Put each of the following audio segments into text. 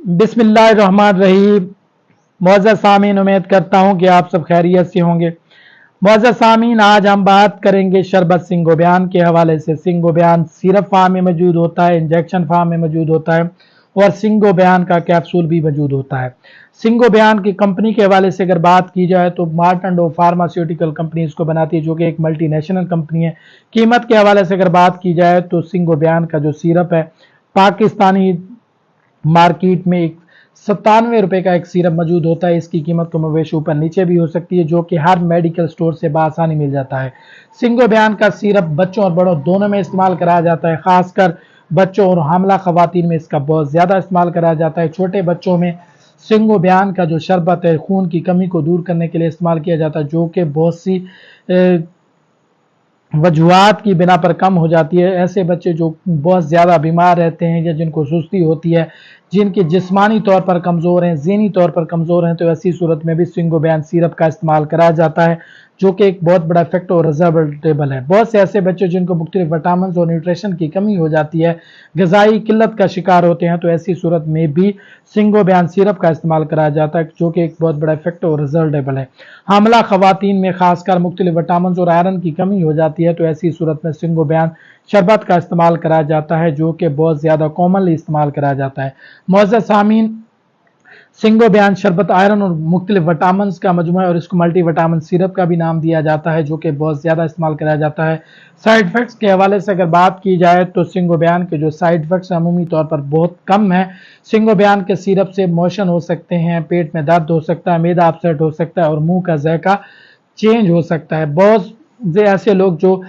बिस्मिल्लाहिर्रहमानिर्रहीम। मुअज़्ज़ज़ सामीन, उम्मीद करता हूँ कि आप सब खैरियत से होंगे। मुअज़्ज़ज़ सामीन, आज हम बात करेंगे शरबत सिंगोबियान के हवाले से। सिंगोबियान सिरप फार्म में मौजूद होता है, इंजेक्शन फार्म में मौजूद होता है और सिंगोबियान का कैप्सूल भी मौजूद होता है। सिंगोबियान की कंपनी के हवाले से अगर बात की जाए तो मार्टन फार्मास्यूटिकल कंपनी इसको बनाती है, जो कि एक मल्टीनेशनल कंपनी है। कीमत के हवाले से अगर बात की जाए तो सिंगोबियान का जो सिरप है पाकिस्तानी मार्केट में एक 97 रुपए का एक सिरप मौजूद होता है। इसकी कीमत को मवेश ऊपर नीचे भी हो सकती है, जो कि हर मेडिकल स्टोर से बआसानी मिल जाता है। सिंगोबियान का सिरप बच्चों और बड़ों दोनों में इस्तेमाल कराया जाता है। खासकर बच्चों और हामला खवातीन में इसका बहुत ज़्यादा इस्तेमाल कराया जाता है। छोटे बच्चों में सिंगोबियान का जो शरबत है खून की कमी को दूर करने के लिए इस्तेमाल किया जाता है, जो कि बहुत सी वजूहात की बिना पर कम हो जाती है। ऐसे बच्चे जो बहुत ज़्यादा बीमार रहते हैं या जिनको सुस्ती होती है, जिनके जिस्मानी तौर पर कमज़ोर हैं, ज़हनी तौर पर कमज़ोर हैं, तो ऐसी सूरत में भी सिंगोबियान सिरप का इस्तेमाल कराया जाता है, जो कि एक बहुत बड़ा इफेक्ट और रिजर्वेबल है। बहुत से ऐसे बच्चे जिनको मुख्तलिफ विटामिन और न्यूट्रिशन की कमी हो जाती है, ग़िज़ाई किल्लत का शिकार होते हैं, तो ऐसी सूरत में भी सिंगोबियान सिरप का इस्तेमाल कराया जाता है, जो कि एक बहुत बड़ा इफेक्ट और रिजर्वेबल है। हामला खवातीन में खासकर मुख्तलिफ विटामिन और आयरन की कमी हो जाती है, तो ऐसी सूरत में सिंगोबियान शरबत का इस्तेमाल कराया जाता है, जो कि बहुत ज़्यादा कॉमनली इस्तेमाल कराया जाता है। मुअज़्ज़ज़ सामीन, सिंगोबियान शरबत आयरन और मुख्तलिफ विटामिन का मजमू है और इसको मल्टी विटामिन सिरप का भी नाम दिया जाता है, जो कि बहुत ज़्यादा इस्तेमाल कराया जाता है। साइड इफेक्ट्स के हवाले से अगर बात की जाए तो सिंगोबियान के जो साइड इफेक्ट्स अमूमी तौर पर बहुत कम है। सिंगोबियान के सिरप से मोशन हो सकते हैं, पेट में दर्द हो सकता है, मैदा अपसेट हो सकता है और मुंह का जायका चेंज हो सकता है। बहुत से ऐसे लोग जो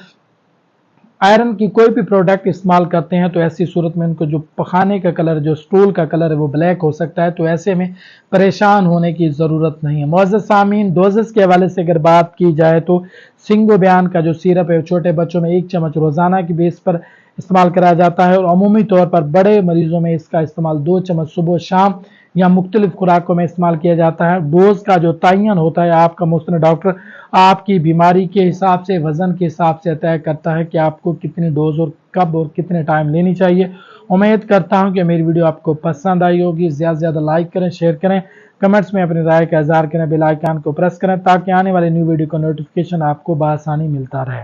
आयरन की कोई भी प्रोडक्ट इस्तेमाल करते हैं, तो ऐसी सूरत में उनको जो पखाने का कलर, जो स्टूल का कलर है, वो ब्लैक हो सकता है, तो ऐसे में परेशान होने की ज़रूरत नहीं है। मुअज़्ज़ज़ सामीन, डोजेस के हवाले से अगर बात की जाए तो सिंगोबियान का जो सिरप है छोटे बच्चों में 1 चम्मच रोज़ाना की बेस पर इस्तेमाल कराया जाता है और अमूमी तौर पर बड़े मरीजों में इसका इस्तेमाल 2 चम्मच सुबह शाम या मुख्तलिफ खुराकों में इस्तेमाल किया जाता है। डोज का जो तयन होता है आपका मुस्तन डॉक्टर आपकी बीमारी के हिसाब से, वज़न के हिसाब से तय करता है कि आपको कितनी डोज और कब और कितने टाइम लेनी चाहिए। उम्मीद करता हूं कि मेरी वीडियो आपको पसंद आई होगी। ज़्यादा से ज़्यादा लाइक करें, शेयर करें, कमेंट्स में अपनी राय का इज़हार करें, बेल आइकन को प्रेस करें ताकि आने वाले न्यू वीडियो का नोटिफिकेशन आपको बआसानी मिलता रहे।